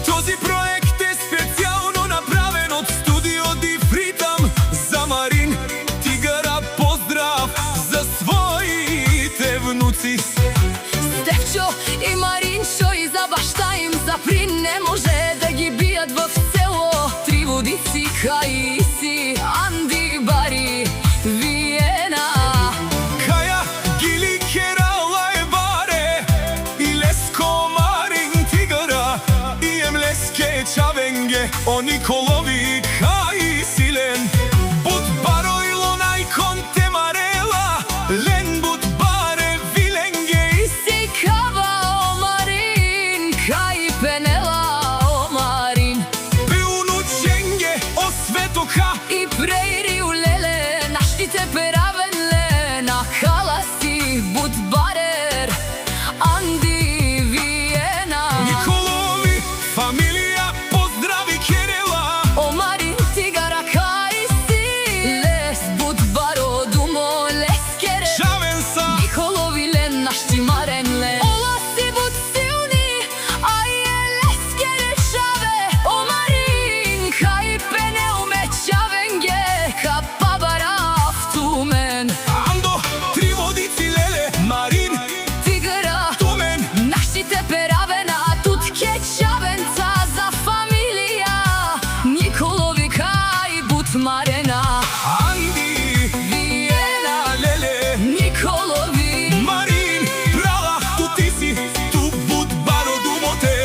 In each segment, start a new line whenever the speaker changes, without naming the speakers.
Този проект е специјално направен од студио Дифритам за Марин Тигара. Поздрав за своите внуци.
Стефчо и Маринчо и за башта им Заприн не може да ги бијат во село. Три водици, Каиси, Анди, Бари, Виена.
Каја, Гили, Керала е баре и Леско, Марин Тигара и Емлеске, Чавенге, о Николови, Каисилен. Бут баро Илона и Конте Марела, Лен бут баре Виленге и
Сикава, о Марин, Кај Пенела, о Марин.
Пеуну Ченге, о Светока
И Прейри улеле, наштите перавен лена, Халаси, Бут барер, Анди, Виена.
Николови, фамилија, поздрави Керела.
О Марин Тигара, Каиси, Лес, Бут баро, Думо, Лескере.
Чавен са
Николови лен, нашти Марен лен. Оласи Бут силни, аје Лескере Чаве. О Марин, Кај Пенеуме, Чавенге, Капабара, Тумен.
Андо, три водици леле, Марин
Тигара,
Тумен.
наштите перавена, Тутке Чавенца за фамилија. Николови, Кај Бут Марена.
Анди,
Виена,
леле,
Николови.
Марин, прала, ту ти си, ту бут баро думоте,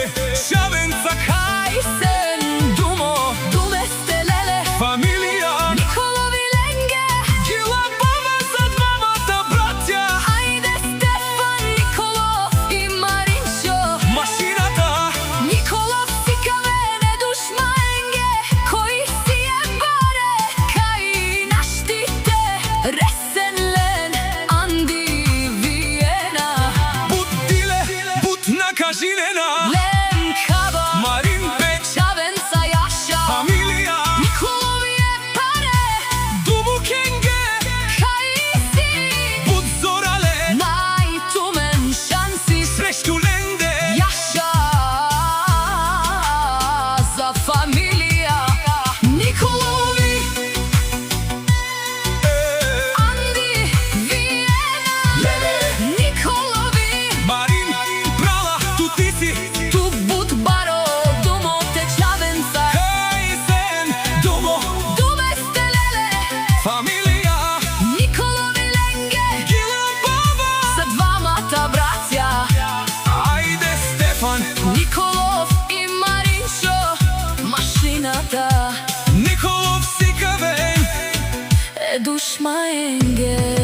Чавенца,
Кајсен, Думо, Думесте леле.
фамилија,
Николови ленге,
Гила баба за двамата браќа,
ајде Стефан, Николов и Маринчо.
машината,
Николов сикаве, не душмаенге, кој си е баре, кај наштите, Ресен лен, Анди, Виена.
бут диле, бут накажинена,
Лен Каба,
Марин Печ,
Чавенца Јаша.
фамилија,
Николови е баре,
Дубу Кенге,
Каиси.
бут Зорале,
Најтумен шанси,
срешту Ленде,
Јаша за фамилија. Николови, Анди, Виена.
леле,
Николови,
Марин, прала, ту ти си,
ту Бут баро, Думо те Чавенца.
Кајсен, Думо,
Думесте леле,
фамилија,
Николови ленге,
Гила баба,
за двамата браќа.
ајде Стефан,
Николов и Маринчо, машината
Николов сикавен,
е душмаенге.